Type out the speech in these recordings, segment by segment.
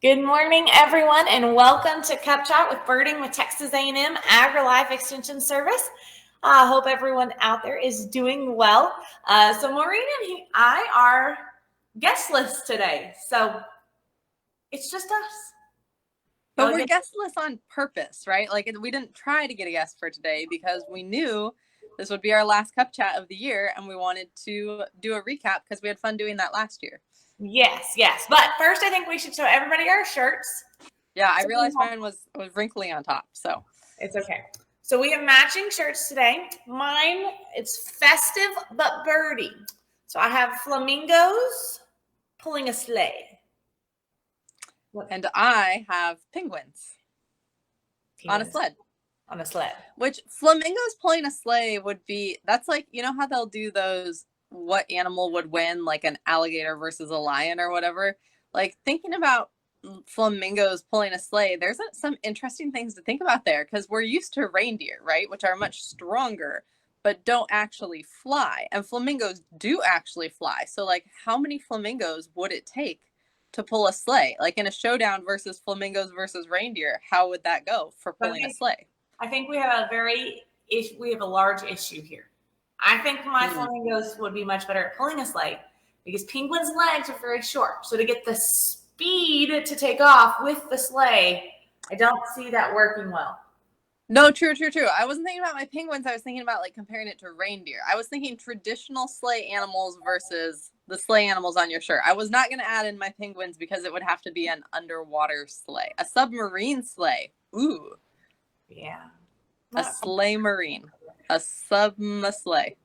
Good morning, everyone, and welcome to Cup Chat with Birding with Texas A&M AgriLife Extension Service. I hope everyone out there is doing well. So Maureen and I are guestless today, so it's just us. But we're guestless on purpose, right? Like we didn't try to get a guest for today because we knew this would be our last Cup Chat of the year, and we wanted to do a recap because we had fun doing that last year. Yes. But first, I think we should show everybody our shirts. Yeah, I realized mine was wrinkly on top, so it's okay. So we have matching shirts today. Mine, it's festive but birdie. So I have flamingos pulling a sleigh. And I have penguins on a sled. On a sled. Which flamingos pulling a sleigh would be, that's like, you know how they'll do those, what animal would win, like an alligator versus a lion or whatever? Like thinking about flamingos pulling a sleigh, there's some interesting things to think about there because we're used to reindeer, right? Which are much stronger, but don't actually fly. And flamingos do actually fly. So like how many flamingos would it take to pull a sleigh? Like in a showdown versus flamingos versus reindeer, how would that go for pulling a sleigh? I think we have a large issue here. I think my flamingos would be much better at pulling a sleigh because penguins' legs are very short. So to get the speed to take off with the sleigh, I don't see that working well. No, true. I wasn't thinking about my penguins. I was thinking about like comparing it to reindeer. I was thinking traditional sleigh animals versus the sleigh animals on your shirt. I was not going to add in my penguins because it would have to be an underwater sleigh, a submarine sleigh. Ooh. Yeah. A sleigh marine. A sleigh.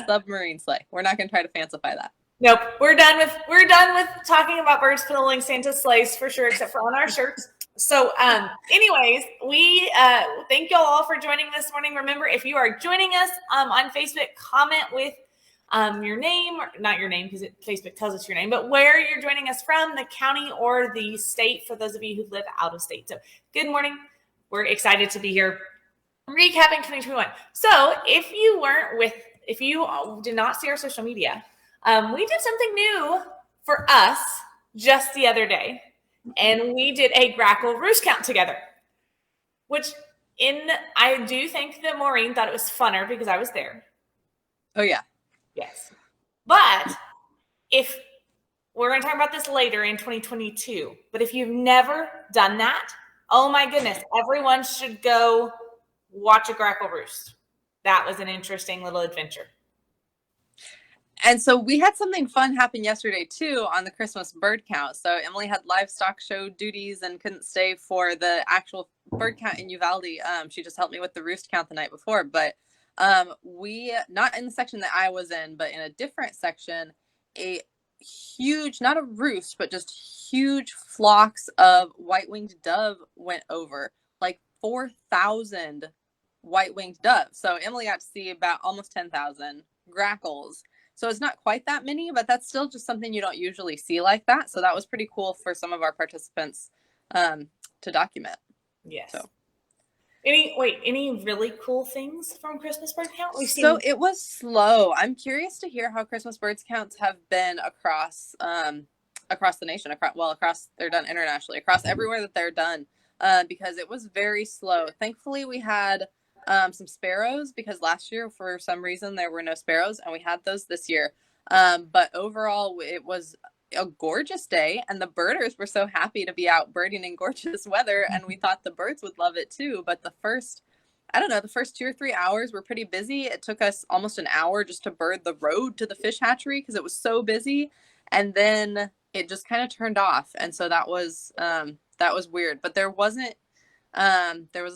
Submarine sleigh. We're not going to try to fancify that. Nope. We're done with talking about birds pulling Santa's sleighs for sure, except for on our shirts. So anyways, we thank you all for joining this morning. Remember, if you are joining us on Facebook, comment with your name, or not your name because Facebook tells us your name, but where you're joining us from, the county or the state, for those of you who live out of state. So good morning. We're excited to be here recapping 2021. So if you did not see our social media, we did something new for us just the other day, and we did a grackle roost count together, which I do think that Maureen thought it was funner because I was there. Oh, yeah. Yes. But if we're going to talk about this later in 2022, but if you've never done that, oh my goodness, everyone should go watch a grackle roost. That was an interesting little adventure. And so we had something fun happen yesterday too on the Christmas bird count. So Emily had livestock show duties and couldn't stay for the actual bird count in Uvalde. She just helped me with the roost count the night before, but we, not in the section that I was in, but in a different section, a huge, not a roost, but just huge flocks of white-winged dove went over, like 4,000 white-winged doves. So Emily got to see about almost 10,000 grackles. So it's not quite that many, but that's still just something you don't usually see like that. So that was pretty cool for some of our participants to document. Yes. So. Any really cool things from Christmas bird count? So it was slow. I'm curious to hear how Christmas birds counts have been across the nation, across they're done internationally, across everywhere that they're done, because it was very slow. Thankfully, we had some sparrows because last year, for some reason, there were no sparrows, and we had those this year. But overall, it was a gorgeous day, and the birders were so happy to be out birding in gorgeous weather, and we thought the birds would love it too. But the first 2 or 3 hours were pretty busy. It took us almost an hour just to bird the road to the fish hatchery because it was so busy, and then it just kind of turned off, and so that was weird. But there was a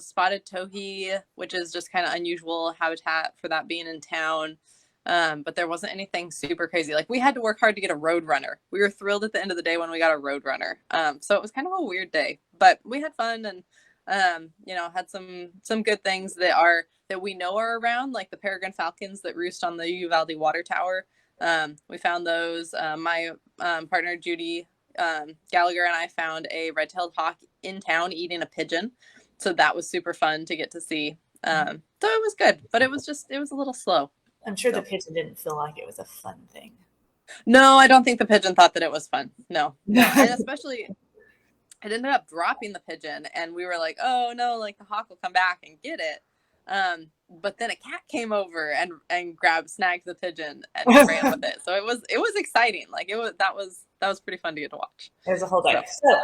spotted towhee, which is just kind of unusual habitat for that being in town. But there wasn't anything super crazy. Like we had to work hard to get a road runner. We were thrilled at the end of the day when we got a road runner. So it was kind of a weird day, but we had fun and, had some good things that we know are around, like the peregrine falcons that roost on the Uvalde water tower. We found those. My partner, Judy Gallagher, and I found a red-tailed hawk in town eating a pigeon. So that was super fun to get to see. So it was good, but it was a little slow. I'm sure the pigeon didn't feel like it was a fun thing. No, I don't think the pigeon thought that it was fun. No. And especially it ended up dropping the pigeon and we were like, oh no, like the hawk will come back and get it. But then a cat came over and snagged the pigeon and ran with it. So it was exciting. Like that was pretty fun to get to watch. There's a whole day. So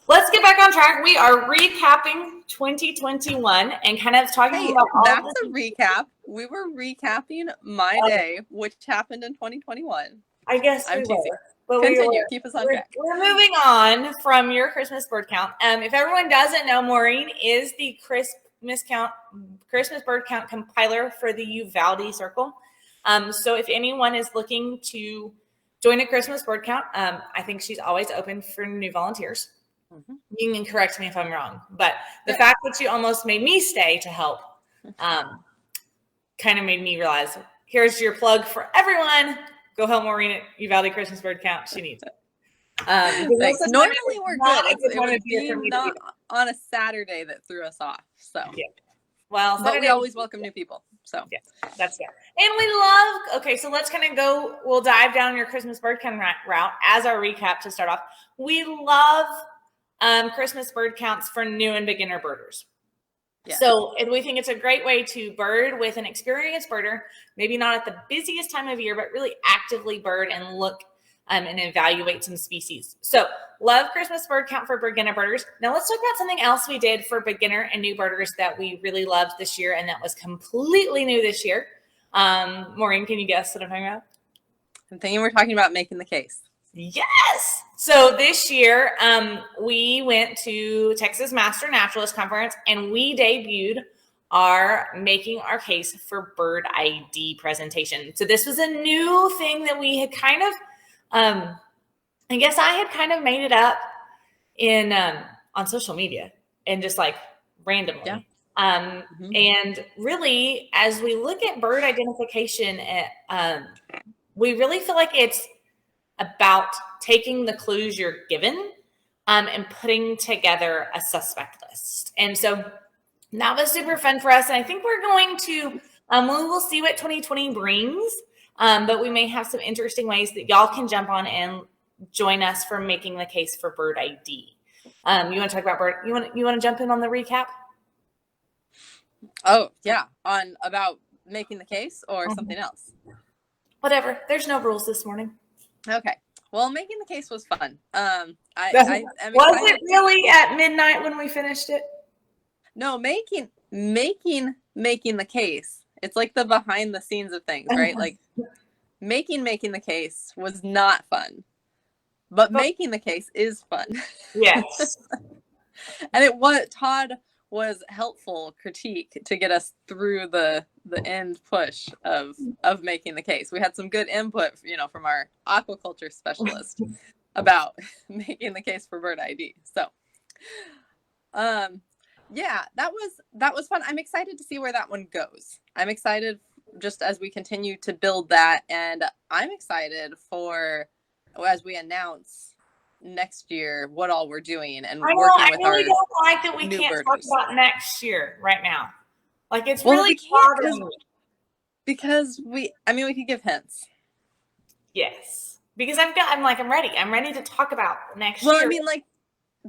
let's get back on track. We are recapping 2021 and kind of talking about all that's a recap. We were recapping my day, which happened in 2021. I guess I'm teasing. But continue. Keep us on track. We're moving on from your Christmas bird count. If everyone doesn't know, Maureen is the Christmas bird count compiler for the Uvalde Circle. So if anyone is looking to join a Christmas bird count, I think she's always open for new volunteers. Mm-hmm. You can correct me if I'm wrong, but the fact that you almost made me stay to help kind of made me realize, here's your plug for everyone. Go help Maureen at Uvalde Christmas bird count. She needs it. Normally we're good. It was not on a Saturday that threw us off. So well, but we always welcome new people. So yeah, that's fair. And we love. Okay, so let's kind of go. We'll dive down your Christmas bird count route as our recap to start off. We love Christmas bird counts for new and beginner birders. Yeah. So we think it's a great way to bird with an experienced birder, maybe not at the busiest time of year, but really actively bird and look and evaluate some species. So love Christmas bird count for beginner birders. Now let's talk about something else we did for beginner and new birders that we really loved this year and that was completely new this year. Maureen, can you guess what I'm talking about? I'm thinking we're talking about making the case. Yes. So this year, we went to Texas Master Naturalist Conference and we debuted our Making Our Case for Bird ID presentation. So this was a new thing that we had kind of, I guess I had kind of made it up in on social media and just like randomly. Yeah. And really, as we look at bird identification, we really feel like it's about taking the clues you're given and putting together a suspect list. And so that was super fun for us. And I think we're going to, we will see what 2020 brings, but we may have some interesting ways that y'all can jump on and join us for making the case for bird ID. You want to talk about bird? You want to jump in on the recap? Oh yeah, on about making the case or something else. Whatever. There's no rules this morning. Okay. Well, making the case was fun. Was it really at midnight when we finished it? No, making the case. It's like the behind the scenes of things, right? Like making the case was not fun, but making the case is fun. Yes. And Todd was helpful critique to get us through the end push of making the case. We had some good input, from our aquaculture specialist about making the case for bird ID. So, yeah, that was fun. I'm excited to see where that one goes. I'm excited just as we continue to build that, and I'm excited for as we announce next year what all we're doing and working with our I really don't like that we can't talk about next year right now. Like it's really bothering me. Because we could give hints. Yes. Because I'm ready. I'm ready to talk about next year. Well, I mean, like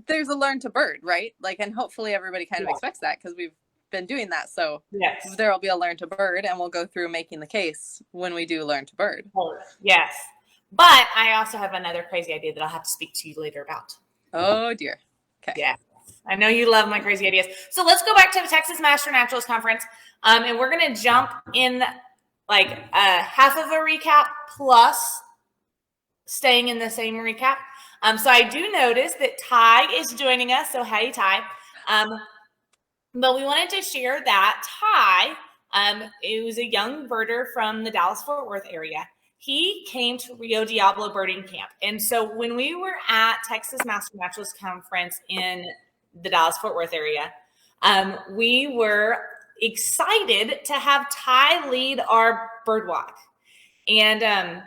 there's a learn to bird, right? Like, and hopefully everybody kind of expects that because we've been doing that. So yes, there will be a learn to bird and we'll go through making the case when we do learn to bird. Yes. But I also have another crazy idea that I'll have to speak to you later about. Oh, dear. Okay. Yeah. I know you love my crazy ideas. So let's go back to the Texas Master Naturalist Conference. And we're going to jump in like half of a recap plus staying in the same recap. So I do notice that Ty is joining us. So hey, Ty. But we wanted to share that Ty, it was a young birder from the Dallas-Fort Worth area. He came to Rio Diablo Birding Camp. And so when we were at Texas Master Naturalist Conference in the Dallas-Fort Worth area, we were excited to have Ty lead our bird walk. And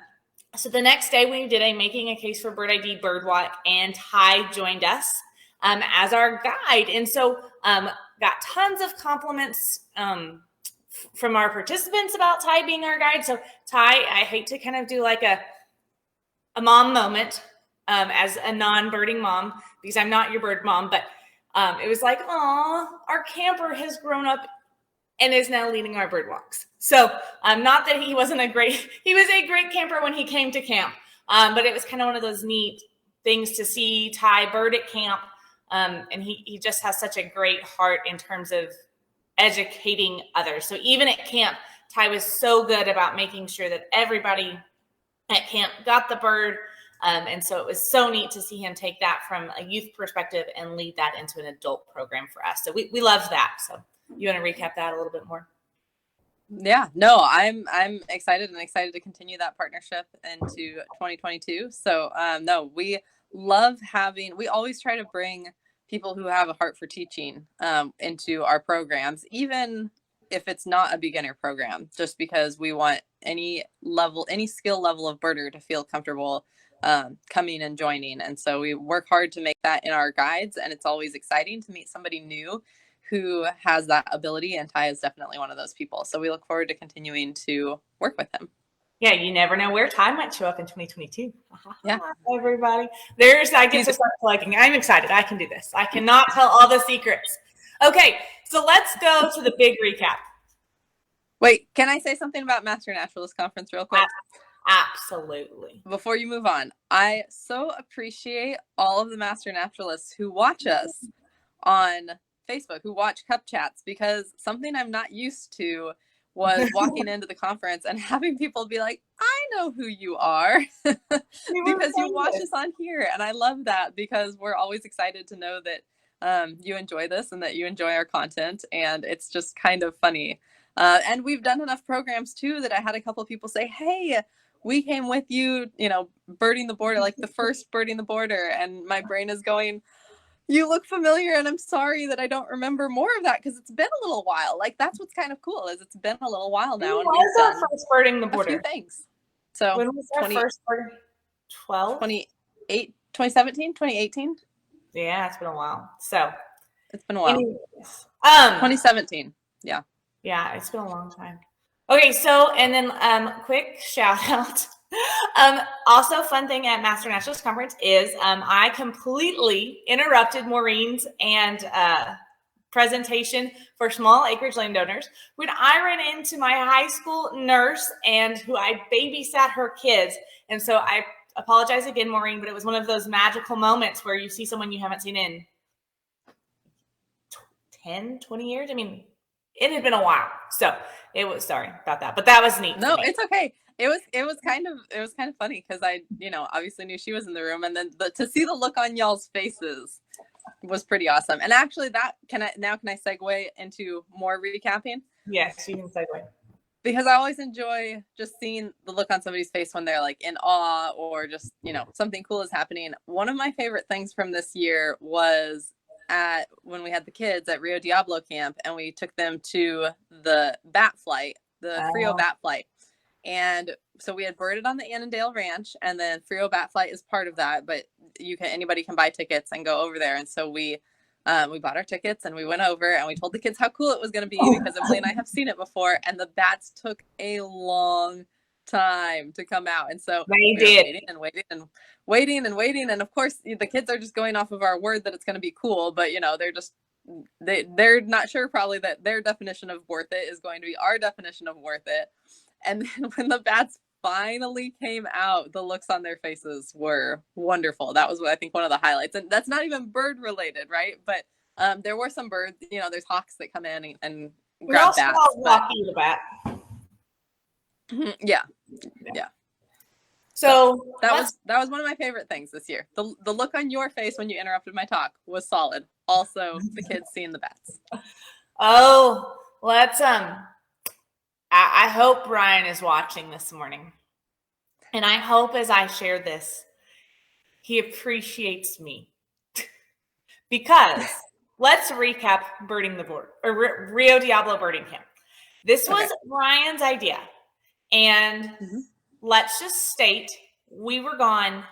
so the next day we did a Making a Case for Bird ID bird walk, and Ty joined us as our guide. And so got tons of compliments from our participants about Ty being our guide. So Ty, I hate to kind of do like a a mom moment as a non-birding mom, because I'm not your bird mom, but it was like, oh, our camper has grown up and is now leading our bird walks. So not that he was a great camper when he came to camp, but it was kind of one of those neat things to see Ty bird at camp. And he just has such a great heart in terms of educating others. So even at camp, Ty was so good about making sure that everybody at camp got the bird. And so it was so neat to see him take that from a youth perspective and lead that into an adult program for us. So we love that. So you want to recap that a little bit more? Yeah, no, I'm excited to continue that partnership into 2022. So no, we always try to bring people who have a heart for teaching into our programs, even if it's not a beginner program, just because we want any skill level of birder to feel comfortable coming and joining. And so we work hard to make that in our guides, and it's always exciting to meet somebody new who has that ability, and Ty is definitely one of those people. So we look forward to continuing to work with him. Yeah, you never know where Ty might show up in 2022. Yeah. Everybody. I get to start collecting. I'm excited. I can do this. I cannot tell all the secrets. Okay, so let's go to the big recap. Wait, can I say something about Master Naturalist Conference real quick? Absolutely. Before you move on, I so appreciate all of the Master Naturalists who watch us on Facebook, who watch Cup Chats, because something I'm not used to was walking into the conference and having people be like, I know who you are because you watch us on here. And I love that, because we're always excited to know that you enjoy this and that you enjoy our content. And it's just kind of funny. And we've done enough programs too that I had a couple of people say, hey, we came with you, birding the border, like the first birding the border. And my brain is going, you look familiar, and I'm sorry that I don't remember more of that, because it's been a little while. Like, that's what's kind of cool, is it's been a little while now. When was our first birding the border? A few things. So when was our first birding? 2017, 2018? Yeah, it's been a while. So it's been a while. Anyways, 2017. Yeah. Yeah, it's been a long time. Okay, so, and then quick shout out. Also, fun thing at Master Naturalist Conference is I completely interrupted Maureen's and presentation for small acreage landowners when I ran into my high school nurse and who I babysat her kids. And so I apologize again, Maureen, but it was one of those magical moments where you see someone you haven't seen in 10, 20 years. I mean, it had been a while. So it was, sorry about that, but that was neat. No, it's okay. It was kind of funny, because I, obviously knew she was in the room, and then to see the look on y'all's faces was pretty awesome. And actually, can I segue into more recapping? Yes, you can segue. Because I always enjoy just seeing the look on somebody's face when they're like in awe, or just, something cool is happening. One of my favorite things from this year was when we had the kids at Rio Diablo camp, and we took them to the bat flight, the Frio bat flight. And so we had birded on the Annandale Ranch, and then Frio Bat Flight is part of that, but anybody can buy tickets and go over there. And so we bought our tickets, and we went over, and we told the kids how cool it was going to be, because Emily and I have seen it before, and the bats took a long time to come out. And so we did waiting. And of course the kids are just going off of our word that it's going to be cool, but they're not sure probably that their definition of worth it is going to be our definition of worth it. And then when the bats finally came out, the looks on their faces were wonderful. That was, I think, one of the highlights. And that's not even bird related, right? But there were some birds, there's hawks that come in and grab bats. Rocky the bat. Yeah. So that was one of my favorite things this year. The look on your face when you interrupted my talk was solid. Also, the kids seeing the bats. Oh, let's I hope Brian is watching this morning. And I hope as I share this, he appreciates me. Because let's recap Birding the Board, or Rio Diablo Birding Camp. This was Brian's idea. And let's just state, we were gone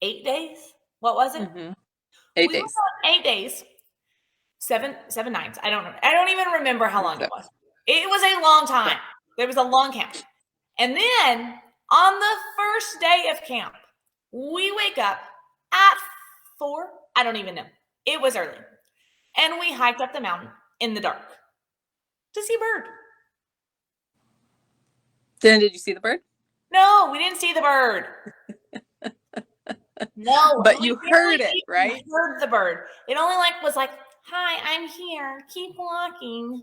8 days. What was it? 8 days. 8 days. Seven nights. I don't even remember how long it was. It was a long time. There was a long camp. And then on the first day of camp, We wake up at 4. I don't even know. It was early. And we hiked up the mountain in the dark to see a bird. Then did you see the bird? No, we didn't see the bird. No, but you heard it, right? Heard the bird. It only was like, "Hi, I'm here. Keep walking."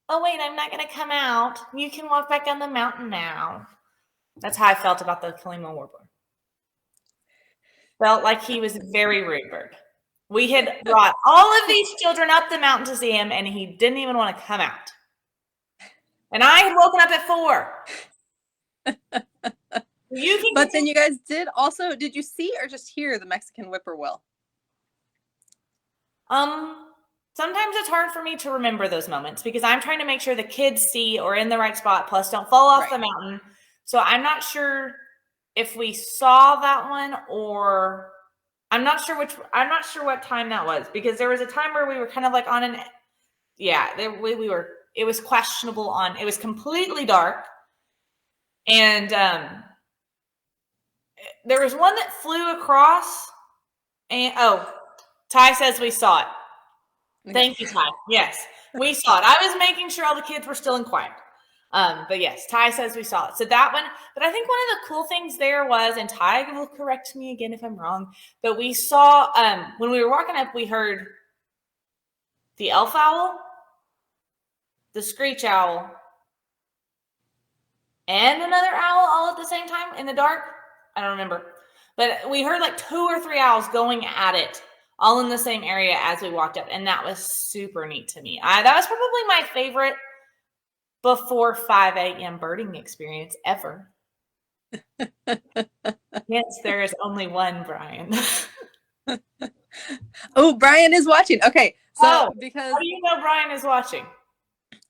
Oh wait, I'm not gonna come out. You can walk back down the mountain now. That's how I felt about the Kalima warbler. Felt like he was a very rude bird. We had brought all of these children up the mountain to see him, and he didn't even want to come out. And I had woken up at 4. But then you guys did you see or just hear the Mexican whippoorwill? Sometimes it's hard for me to remember those moments because I'm trying to make sure the kids see or in the right spot, plus don't fall off the mountain. So I'm not sure if we saw that one, or I'm not sure what time that was, because there was a time where we were kind of like on it was questionable it was completely dark. And there was one that flew across, and Ty says we saw it. Thank you, Ty. Yes, we saw it. I was making sure all the kids were still in quiet. But yes, Ty says we saw it. So that one, but I think one of the cool things there was, and Ty will correct me again if I'm wrong, but we saw, when we were walking up, we heard the elf owl, the screech owl, and another owl all at the same time in the dark. I don't remember. But we heard like 2 or 3 owls going at it all in the same area as we walked up. And that was super neat to me. That was probably my favorite before 5 a.m. birding experience ever. Yes, there is only one Brian. Oh, Brian is watching. Okay. So because how do you know Brian is watching?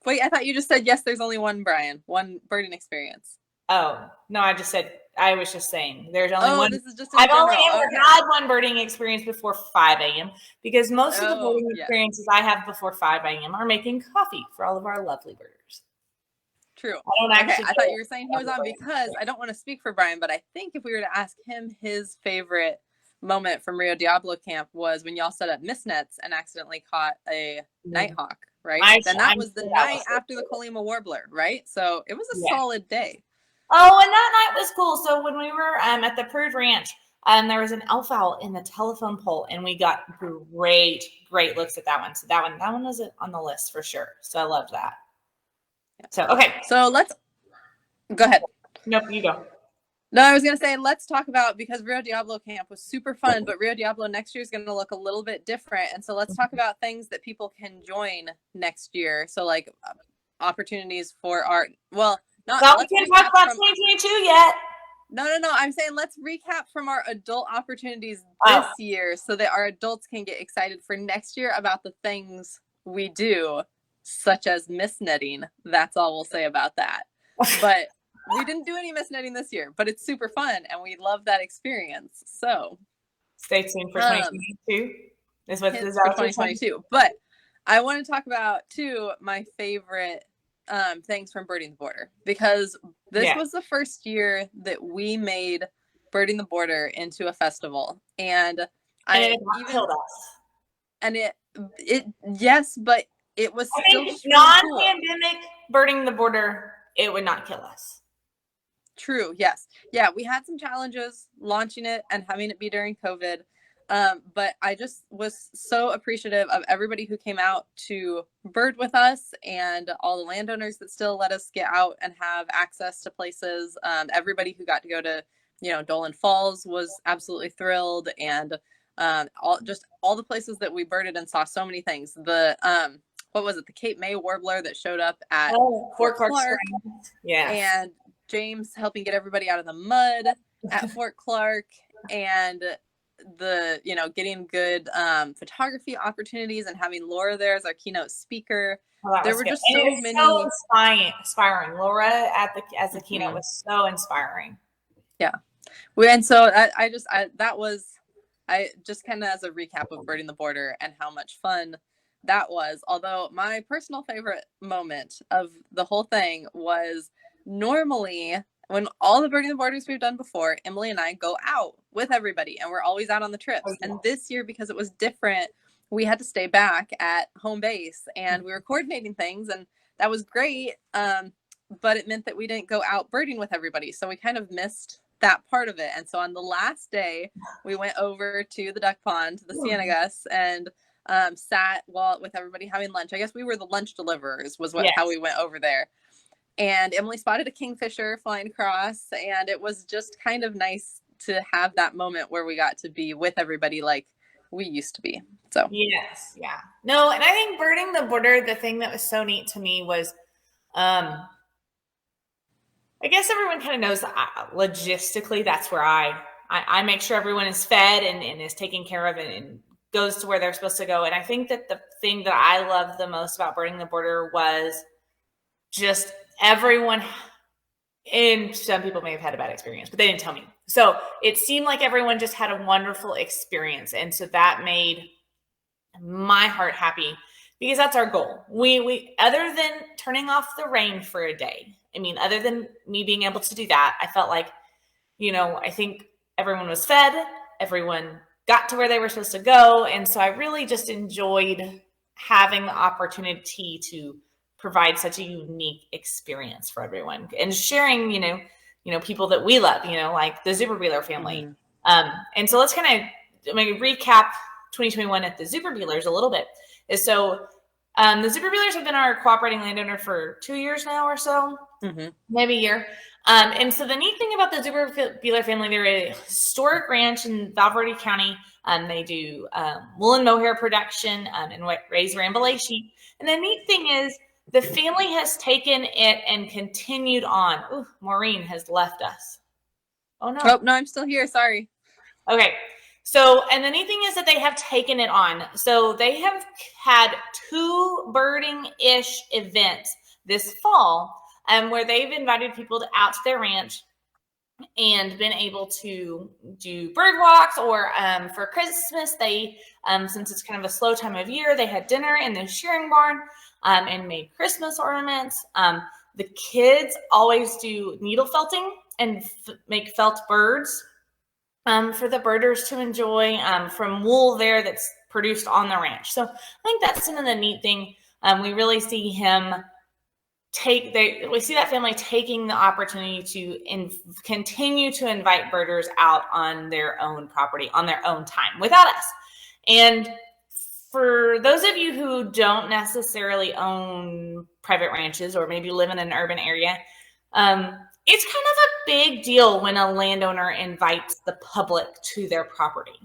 Wait, I thought you just said yes, there's only one Brian, one birding experience. Oh, no, I was just saying there's only one. This is just I've only ever had one birding experience before 5 a.m. because most of the birding experiences I have before 5 a.m. are making coffee for all of our lovely birders. True. I thought you were saying he was on because I don't want to speak for Brian, but I think if we were to ask him his favorite moment from Rio Diablo camp was when y'all set up mist nets and accidentally caught a nighthawk, right? Then that was the night after the Colima warbler, right? So it was a solid day. Oh, and that night was cool. So when we were at the Prude Ranch, there was an elf owl in the telephone pole, and we got great looks at that one. So that one was on the list for sure. So I loved that. So okay. So let's go ahead. Nope, you go. No, I was going to say, let's talk about, because Rio Diablo camp was super fun, but Rio Diablo next year is going to look a little bit different. And so let's talk about things that people can join next year. So like opportunities for our, well, not. Well, we can't talk about 2022 yet. No. I'm saying let's recap from our adult opportunities this year so that our adults can get excited for next year about the things we do, such as mist netting. That's all we'll say about that. But we didn't do any mist netting this year, but it's super fun and we love that experience. So stay tuned for 2022. Is what this is for 2022. But I want to talk about too my favorite things from Birding the Border, because this was the first year that we made Birding the Border into a festival, and it killed us. And yes, but it was still non-pandemic Birding the Border. It would not kill us. True. Yes. Yeah. We had some challenges launching it and having it be during COVID. But I just was so appreciative of everybody who came out to bird with us and all the landowners that still let us get out and have access to places. Everybody who got to go to, Dolan Falls was absolutely thrilled. And all the places that we birded and saw so many things. The what was it? The Cape May warbler that showed up at Fort Clark. Yeah. And James helping get everybody out of the mud at Fort Clark, and the getting good photography opportunities and having Laura there as our keynote speaker. There were just so many. So inspiring. Laura as the keynote was so inspiring. Yeah, and so I just kind of as a recap of Birding the Border and how much fun that was. Although my personal favorite moment of the whole thing was, normally when all the birding the borders we've done before, Emily and I go out with everybody, and we're always out on the trips. And this year, because it was different, we had to stay back at home base, and we were coordinating things, and that was great. But it meant that we didn't go out birding with everybody, so we kind of missed that part of it. And so on the last day, we went over to the duck pond, the Ciénagas, and sat with everybody having lunch. I guess we were the lunch deliverers, was how we went over there. And Emily spotted a kingfisher flying across, and it was just kind of nice to have that moment where we got to be with everybody like we used to be. So yes, yeah, no, and I think birding the border, the thing that was so neat to me was, I guess everyone kind of knows that logistically that's where I make sure everyone is fed and is taken care of and goes to where they're supposed to go. And I think that the thing that I loved the most about birding the border was just everyone, and some people may have had a bad experience, but they didn't tell me. So it seemed like everyone just had a wonderful experience. And so that made my heart happy, because that's our goal. We other than turning off the rain for a day, I mean, other than me being able to do that, I felt like, I think everyone was fed, everyone got to where they were supposed to go. And so I really just enjoyed having the opportunity to provide such a unique experience for everyone, and sharing, people that we love, like the Zuberbuehler family. Mm-hmm. And so let's kind of recap 2021 at the Zuberbuehlers a little bit. So the Zuberbuehlers have been our cooperating landowner for 2 years now or so, maybe a year. And so the neat thing about the Zuberbuehler family, they're a historic ranch in Valverde County. They do wool and mohair production and raise Rambalay sheep. And the neat thing is, the family has taken it and continued on. Ooh, Maureen has left us. Oh, no. Oh, no, I'm still here. Sorry. Okay. So, and the neat thing is that they have taken it on. So they have had 2 birding-ish events this fall, where they've invited people out to their ranch and been able to do bird walks, or for Christmas, they, since it's kind of a slow time of year, they had dinner in the shearing barn and made Christmas ornaments. The kids always do needle felting and make felt birds for the birders to enjoy from wool there that's produced on the ranch. So I think that's some of the neat thing. We really see him we see that family taking the opportunity to continue to invite birders out on their own property, on their own time, without us. And for those of you who don't necessarily own private ranches, or maybe live in an urban area, it's kind of a big deal when a landowner invites the public to their property.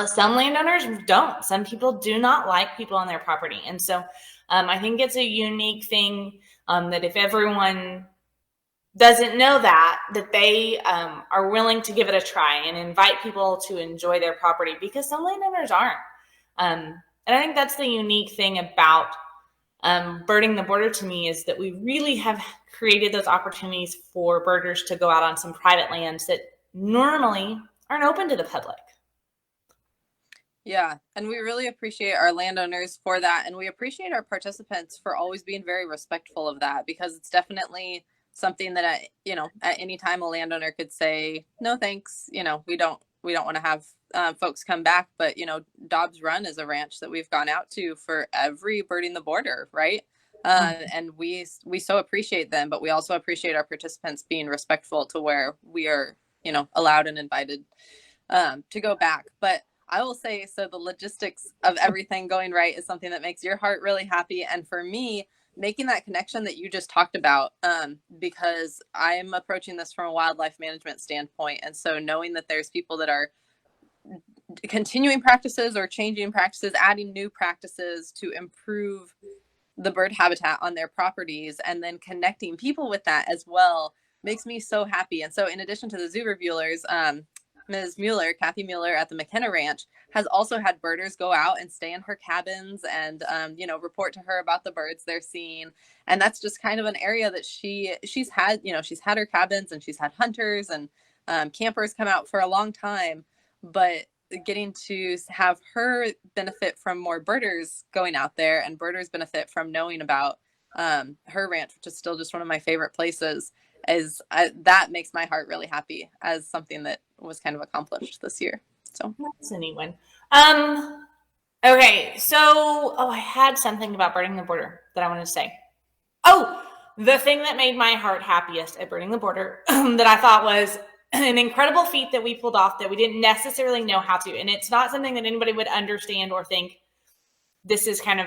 Some landowners don't. Some people do not like people on their property. And so I think it's a unique thing that if everyone doesn't know that they are willing to give it a try and invite people to enjoy their property, because some landowners aren't. And I think that's the unique thing about birding the border to me, is that we really have created those opportunities for birders to go out on some private lands that normally aren't open to the public. Yeah, and we really appreciate our landowners for that, and we appreciate our participants for always being very respectful of that, because it's definitely something that at any time a landowner could say, no thanks, we don't want to have folks come back. But Dobbs Run is a ranch that we've gone out to for every birding the border, right? And we so appreciate them, but we also appreciate our participants being respectful to where we are allowed and invited to go back. But I will say, so the logistics of everything going right is something that makes your heart really happy. And for me, making that connection that you just talked about, because I'm approaching this from a wildlife management standpoint. And so knowing that there's people that are continuing practices or changing practices, adding new practices to improve the bird habitat on their properties, and then connecting people with that as well, makes me so happy. And so in addition to the Zuberbuehlers, Ms. Mueller, Kathy Mueller at the McKenna Ranch, has also had birders go out and stay in her cabins and, report to her about the birds they're seeing. And that's just kind of an area that she's had her cabins, and she's had hunters and campers come out for a long time. But getting to have her benefit from more birders going out there, and birders benefit from knowing about her ranch, which is still just one of my favorite places, that makes my heart really happy as something that was kind of accomplished this year. So that's a neat one. Okay, so I had something about Burning the Border that I wanted to say. Oh, the thing that made my heart happiest at Burning the Border that I thought was an incredible feat that we pulled off that we didn't necessarily know how to. And it's not something that anybody would understand or think this is kind of,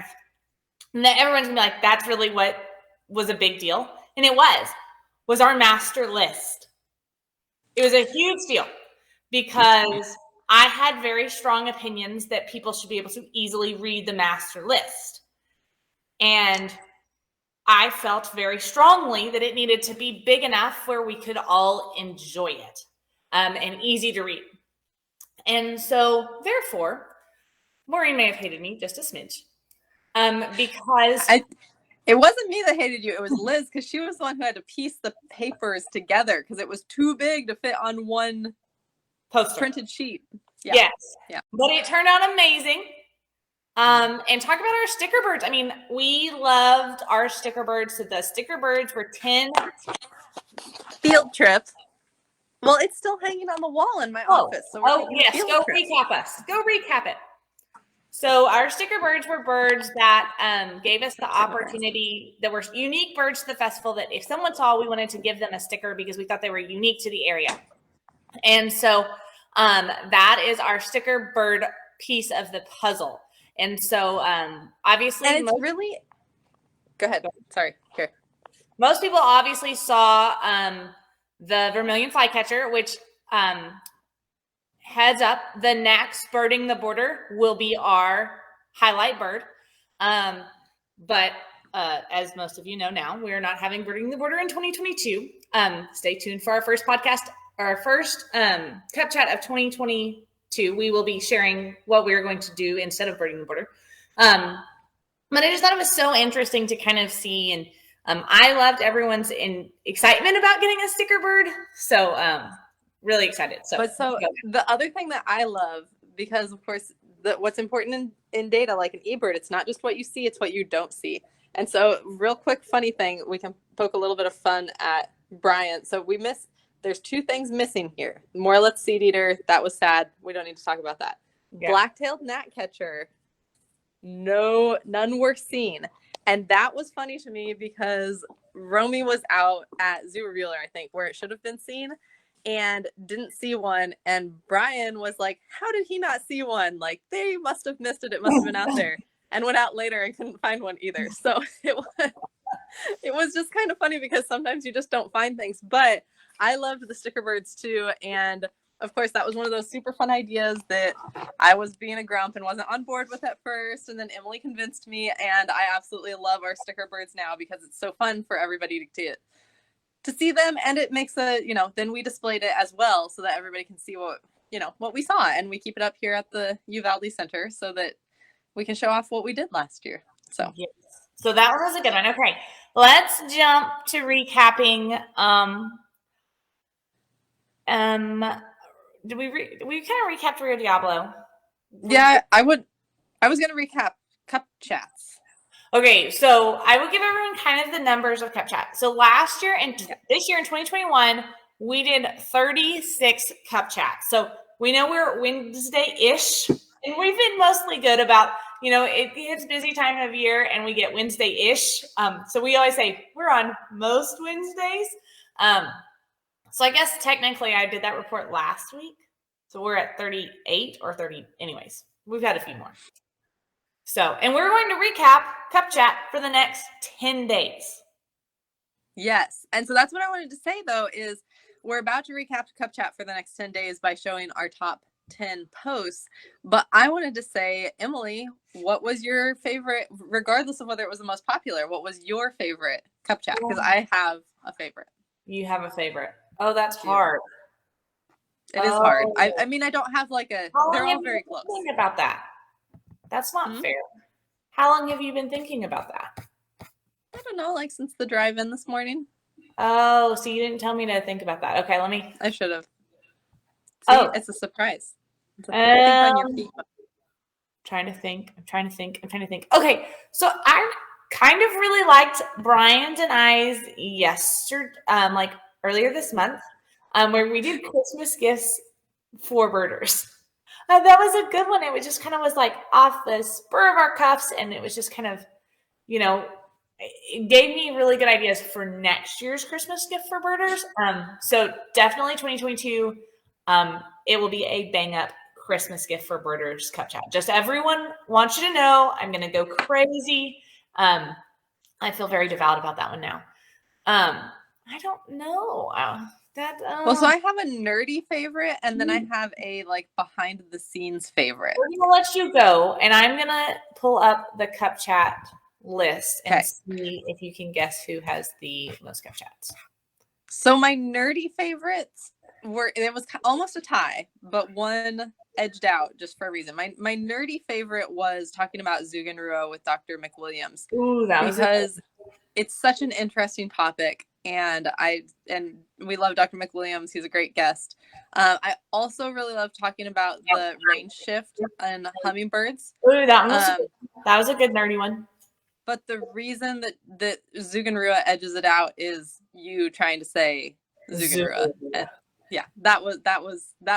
that everyone's gonna be like, that's really what was a big deal. And it was our master list. It was a huge deal because I had very strong opinions that people should be able to easily read the master list. And I felt very strongly that it needed to be big enough where we could all enjoy it and easy to read. And so, therefore, Maureen may have hated me just a smidge because it wasn't me that hated you. It was Liz, because she was the one who had to piece the papers together because it was too big to fit on one poster printed sheet. Yeah. Yes. Yeah. But it turned out amazing. And talk about our sticker birds. I mean, we loved our sticker birds. So the sticker birds were 10 field trips. Well, it's still hanging on the wall in my office. So yes, go recap us. Go recap it. So our sticker birds were birds that gave us the opportunity, that were unique birds to the festival, that if someone saw, we wanted to give them a sticker because we thought they were unique to the area. And so that is our sticker bird piece of the puzzle. And so obviously, and it's really, go ahead. Sorry. Here. Most people obviously saw the vermilion flycatcher, which heads up, the next Birding the Border will be our highlight bird. But as most of you know now, we're not having Birding the Border in 2022. Stay tuned for our first podcast, our first Cup Chat of 2022. We will be sharing what we're going to do instead of Birding the Border. But I just thought it was so interesting to kind of see, and I loved everyone's excitement about getting a sticker bird. So really excited. So the other thing that I love, because of course what's important in data, like an eBird, it's not just what you see, it's what you don't see. And so real quick funny thing, we can poke a little bit of fun at Brian. So there's two things missing here. Morelet's seed eater, that was sad. We don't need to talk about that. Yeah. Black-tailed gnatcatcher, none were seen. And that was funny to me because Romy was out at Zoo Revealer, I think, where it should have been seen, and didn't see one. And Brian was like, how did he not see one? Like, they must have missed it. It must have been out there. And went out later and couldn't find one either. So it was just kind of funny because sometimes you just don't find things. But I loved the sticker birds too. And of course, that was one of those super fun ideas that I was being a grump and wasn't on board with at first. And then Emily convinced me, and I absolutely love our sticker birds now because it's so fun for everybody to see them. And it makes then we displayed it as well so that everybody can see what we saw. And we keep it up here at the Uvalde Center so that we can show off what we did last year. So, yes. So that one was a good one. Okay. Let's jump to recapping. Did we kind of recapped Rio Diablo? Yeah, I was going to recap Cup Chats. Okay, so I will give everyone kind of the numbers of Cup Chat. So last year and this year in 2021, we did 36 Cup Chats. So we know we're Wednesday-ish, and we've been mostly good about, it's busy time of year and we get Wednesday-ish. So we always say we're on most Wednesdays. So I guess technically I did that report last week. So we're at 38 or 30. Anyways, we've had a few more. So, and we're going to recap Cup Chat for the next 10 days. Yes. And so that's what I wanted to say, though, is we're about to recap Cup Chat for the next 10 days by showing our top 10 posts. But I wanted to say, Emily, what was your favorite, regardless of whether it was the most popular, what was your favorite Cup Chat? Because I have a favorite. You have a favorite. Oh, that's hard. It is hard. I mean, I don't have they're all very close. Think about that. That's not fair. How long have you been thinking about that? I don't know, since the drive-in this morning. Oh, so you didn't tell me to think about that. Okay, I should have. See, it's a surprise. It's think on your feet. I'm trying to think. Okay, so I kind of really liked Brian's and I's yesterday, earlier this month, where we did Christmas gifts for birders. That was a good one. It was just kind of was like off the spur of our cuffs, and it was just kind of, it gave me really good ideas for next year's Christmas gift for birders. So definitely 2022, it will be a bang up Christmas gift for birders cup chat. Just everyone wants you to know I'm going to go crazy. I feel very devout about that one now. I don't know. Well, so I have a nerdy favorite, and then I have a like behind the scenes favorite. We're gonna let you go, and I'm gonna pull up the cup chat list and see if you can guess who has the most cup chats. So my nerdy favorites it was almost a tie, but one edged out just for a reason. My nerdy favorite was talking about Zugenruhe with Dr. McWilliams. Ooh, that was because it's such an interesting topic, and we love Dr. McWilliams. He's a great guest. I also really love talking about the range shift in hummingbirds. Ooh, that was a good nerdy one. But the reason that Zugenruhe edges it out is you trying to say Zugenruhe. Yeah, that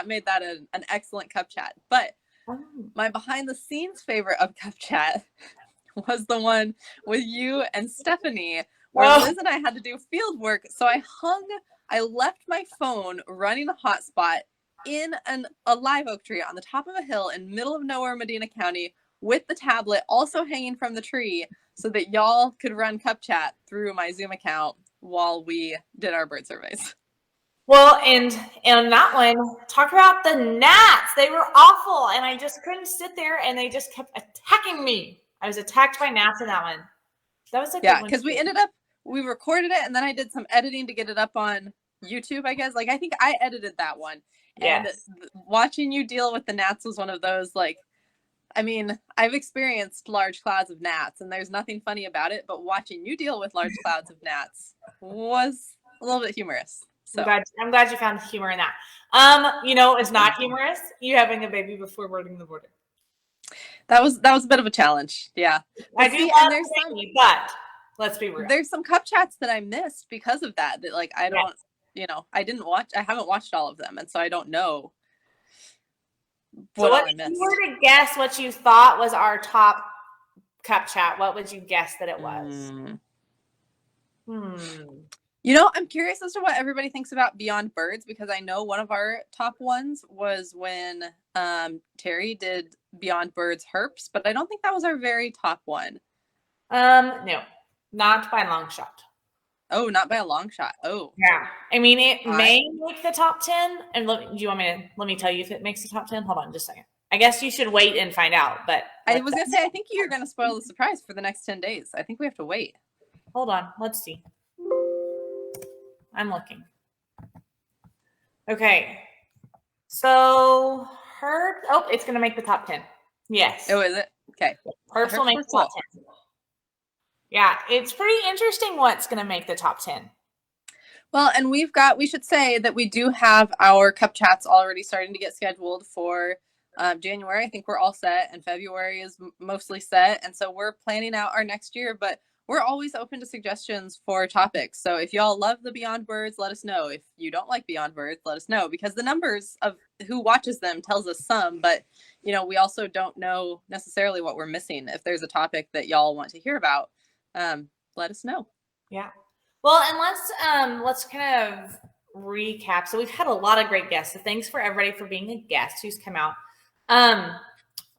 made that an excellent cup chat. But my behind the scenes favorite of cup chat was the one with you and Stephanie, where Liz and I had to do field work. So I left my phone running a hotspot in a live oak tree on the top of a hill in middle of nowhere, Medina County, with the tablet also hanging from the tree so that y'all could run cup chat through my Zoom account while we did our bird surveys. Well, and that one, talk about the gnats. They were awful, and I just couldn't sit there, and they just kept attacking me. I was attacked by gnats in that one. That was a good one. Yeah, because we recorded it, and then I did some editing to get it up on YouTube, I guess. Like, I think I edited that one. Yes. And watching you deal with the gnats was one of those, like, I mean, I've experienced large clouds of gnats, and there's nothing funny about it, but watching you deal with large clouds of gnats was a little bit humorous. So I'm glad you found humor in that. It's not humorous. You having a baby before birding the border. That was a bit of a challenge. Yeah. I do love baby, but let's be real. There's some cup chats that I missed because of that like I don't, I haven't watched all of them, and so I don't know what I missed. If you were to guess what you thought was our top cup chat, what would you guess that it was? I'm curious as to what everybody thinks about Beyond Birds, because I know one of our top ones was when Terry did Beyond Birds herps, but I don't think that was our very top one. No, not by a long shot. Oh, not by a long shot. Oh, yeah. I mean, it may make the top 10. And do you want me to let me tell you if it makes the top 10? Hold on just a second. I guess you should wait and find out. But I was gonna say, I think you're gonna spoil the surprise for the next 10 days. I think we have to wait. Hold on. Let's see. I'm looking. Okay. So it's going to make the top 10. Yes. Oh, is it? Okay. Herps will make the top 10. Yeah, it's pretty interesting what's going to make the top 10. Well, and we should say that we do have our cup chats already starting to get scheduled for January. I think we're all set, and February is mostly set. And so we're planning out our next year, but we're always open to suggestions for topics. So if y'all love the Beyond Birds, let us know. If you don't like Beyond Birds, let us know, because the numbers of who watches them tells us some, but we also don't know necessarily what we're missing. If there's a topic that y'all want to hear about, let us know. Yeah. Well, and let's kind of recap. So we've had a lot of great guests. So thanks for everybody for being a guest who's come out. I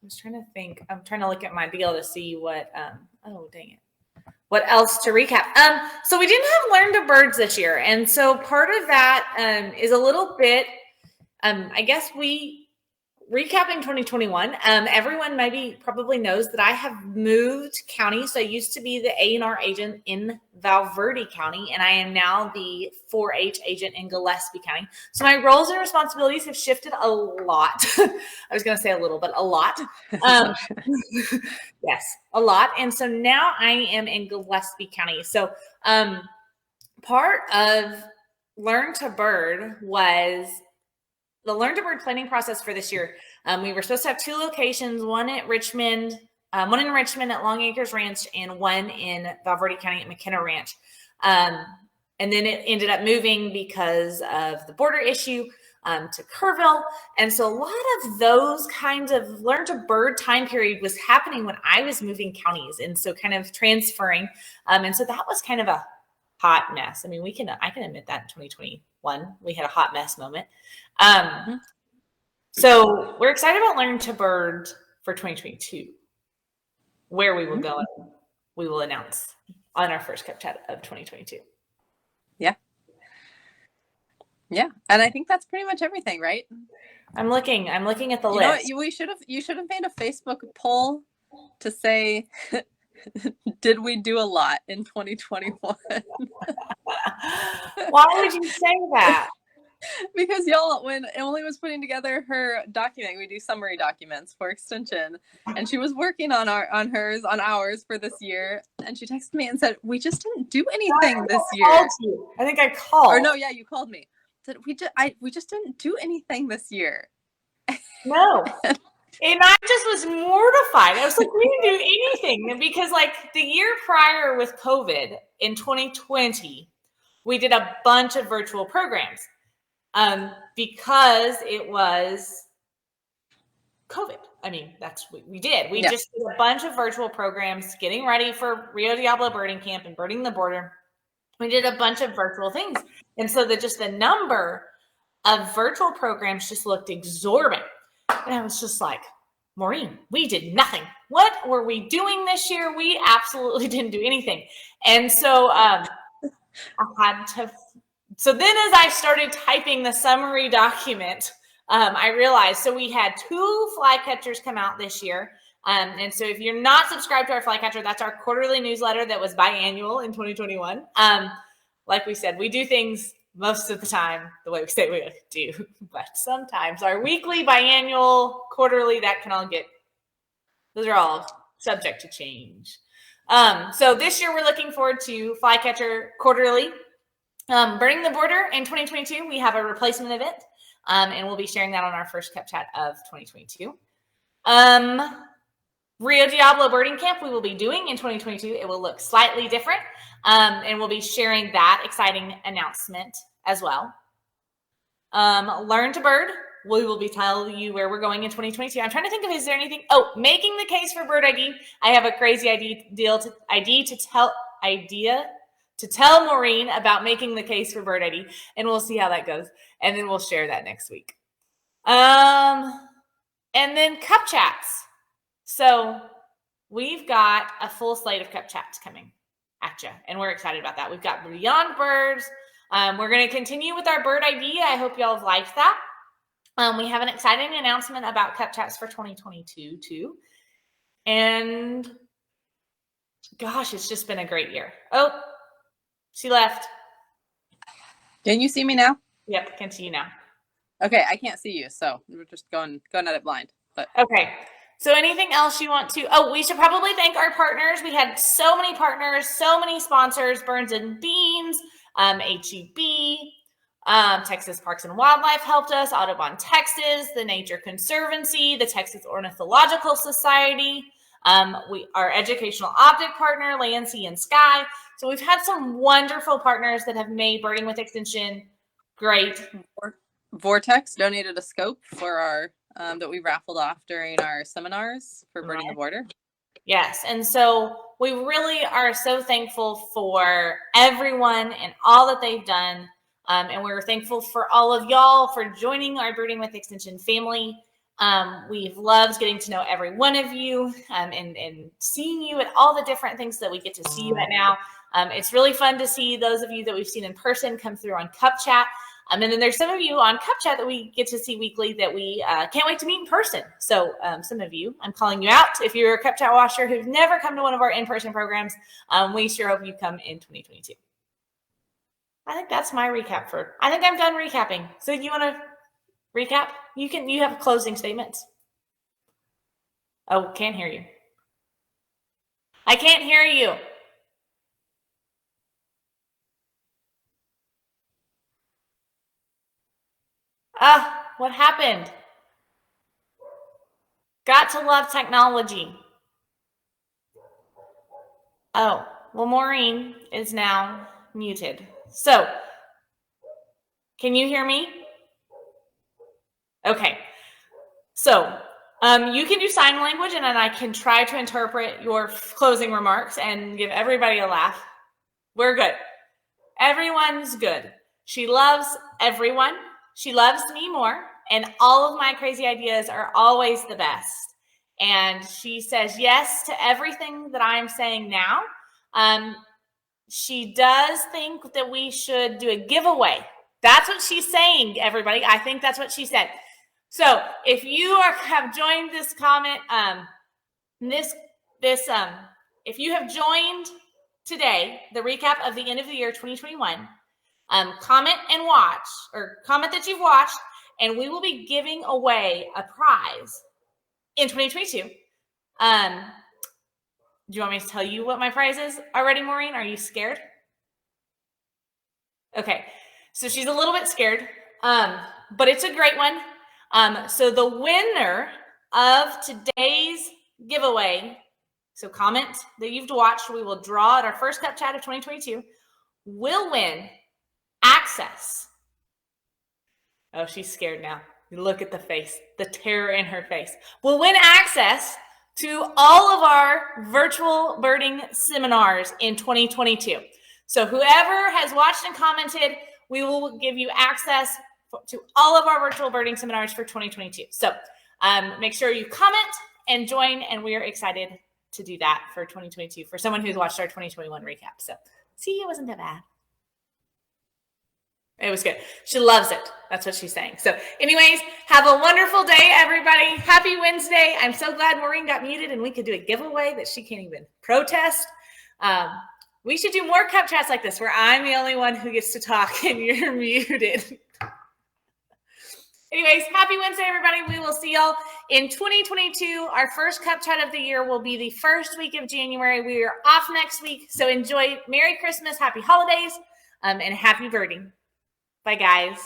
was trying to think. I'm trying to look at my deal to see what. Oh, dang it. What else to recap? So we didn't have Learn to Birds this year. And so part of that is a little bit, I guess recapping 2021, everyone probably knows that I have moved counties. So I used to be the A&R agent in Val Verde County, and I am now the 4-H agent in Gillespie County. So my roles and responsibilities have shifted a lot. I was going to say a little, but a lot. Yes, a lot. And so now I am in Gillespie County. So part of Learn to Bird was the Learn to Bird planning process for this year. We were supposed to have 2 locations, one in Richmond at Long Acres Ranch, and one in Val Verde County at McKenna Ranch. And And then it ended up moving because of the border issue to Kerrville. And so a lot of those kinds of learn to bird time period was happening when I was moving counties. And so kind of transferring. And so that was kind of a hot mess. I mean, I can admit that in 2021, we had a hot mess moment. So we're excited about Learn to Bird for 2022. Where we will go, we will announce on our first Cup Chat of 2022. Yeah. Yeah. And I think that's pretty much everything, right? I'm looking at the list. You should have made a Facebook poll to say, did we do a lot in 2021? Why would you say that? Because y'all, when Emily was putting together her document, we do summary documents for extension, and she was working on ours for this year, and she texted me and said, we just didn't do anything this year. I think I called. Or no, yeah, you called me. Said we just didn't do anything this year. No. And I just was mortified. I was like, we didn't do anything, because like the year prior with COVID in 2020, we did a bunch of virtual programs. Because it was COVID. I mean, that's what we did. We just did a bunch of virtual programs, getting ready for Rio Diablo birding camp and birding the border. We did a bunch of virtual things. And so the number of virtual programs just looked exorbitant. And I was just like, Maureen, we did nothing. What were we doing this year? We absolutely didn't do anything. And so I had to. So then as I started typing the summary document, I realized, so we had 2 flycatchers come out this year. And so if you're not subscribed to our flycatcher, that's our quarterly newsletter that was biannual in 2021. Like we said, we do things most of the time the way we say we do, but sometimes our weekly, biannual, quarterly, those are all subject to change. So this year we're looking forward to flycatcher quarterly. Birding the Border in 2022, we have a replacement event, and we'll be sharing that on our first Cup Chat of 2022. Rio Diablo birding camp we will be doing in 2022. It will look slightly different, and we'll be sharing that exciting announcement as well. Learn to Bird, we will be telling you where we're going in 2022. I'm trying to think of, is there anything? Oh, making the case for bird ID. I have a crazy idea to tell Maureen about making the case for bird ID, and we'll see how that goes. And then we'll share that next week. And then Cup Chats. So we've got a full slate of Cup Chats coming at you, and we're excited about that. We've got Beyond Birds. We're going to continue with our bird ID. I hope y'all have liked that. We have an exciting announcement about Cup Chats for 2022 too. And gosh, it's just been a great year. Oh, she left. Can you see me now? Yep, can see you now. Okay, I can't see you, so we're just going at it blind. But okay. So anything else you want to? Oh, we should probably thank our partners. We had so many partners, so many sponsors: Burns and Beans, HEB, Texas Parks and Wildlife helped us, Audubon, Texas, the Nature Conservancy, the Texas Ornithological Society, our educational object partner, Land, Sea, and Sky. So we've had some wonderful partners that have made Birding with Extension great. Vortex donated a scope for our that we raffled off during our seminars for Birding the Border. Yes, and so we really are so thankful for everyone and all that they've done. And we're thankful for all of y'all for joining our Birding with Extension family. We've loved getting to know every one of you and seeing you at all the different things that we get to see you at now. It's really fun to see those of you that we've seen in person come through on Cup Chat. And then there's some of you on Cup Chat that we get to see weekly that we can't wait to meet in person. So some of you, I'm calling you out. If you're a Cup Chat watcher who've never come to one of our in-person programs, we sure hope you come in 2022. I think that's my recap I think I'm done recapping. So you want to recap? You have closing statements. Oh, can't hear you. I can't hear you. What happened? Got to love technology. Oh, well, Maureen is now muted. So, can you hear me? Okay. So, you can do sign language, and then I can try to interpret your closing remarks and give everybody a laugh. We're good. Everyone's good. She loves everyone. She loves me more, and all of my crazy ideas are always the best. And she says yes to everything that I'm saying now. She does think that we should do a giveaway. That's what she's saying, everybody. I think that's what she said. So if you have joined this comment, if you have joined today, the recap of the end of the year 2021, comment and watch, or comment that you've watched, and we will be giving away a prize in 2022. Do you want me to tell you what my prize is already, Maureen? Are you scared? Okay, so she's a little bit scared, but it's a great one. So the winner of today's giveaway, so comment that you've watched, we will draw at our first Cup Chat of 2022, will win access. Oh, she's scared now. Look at the face, the terror in her face. Will win access to all of our virtual birding seminars in 2022. So whoever has watched and commented, we will give you access to all of our virtual birding seminars for 2022. So make sure you comment and join, and we are excited to do that for 2022 for someone who's watched our 2021 recap. So see, it wasn't that bad. It was good. She loves it. That's what she's saying. So anyways, have a wonderful day, everybody. Happy Wednesday. I'm so glad Maureen got muted and we could do a giveaway that she can't even protest. We should do more Cup Chats like this where I'm the only one who gets to talk and you're muted. Anyways, happy Wednesday, everybody. We will see y'all in 2022. Our first Cup Chat of the year will be the first week of January. We are off next week. So enjoy. Merry Christmas, happy holidays, and happy birding. Bye, guys.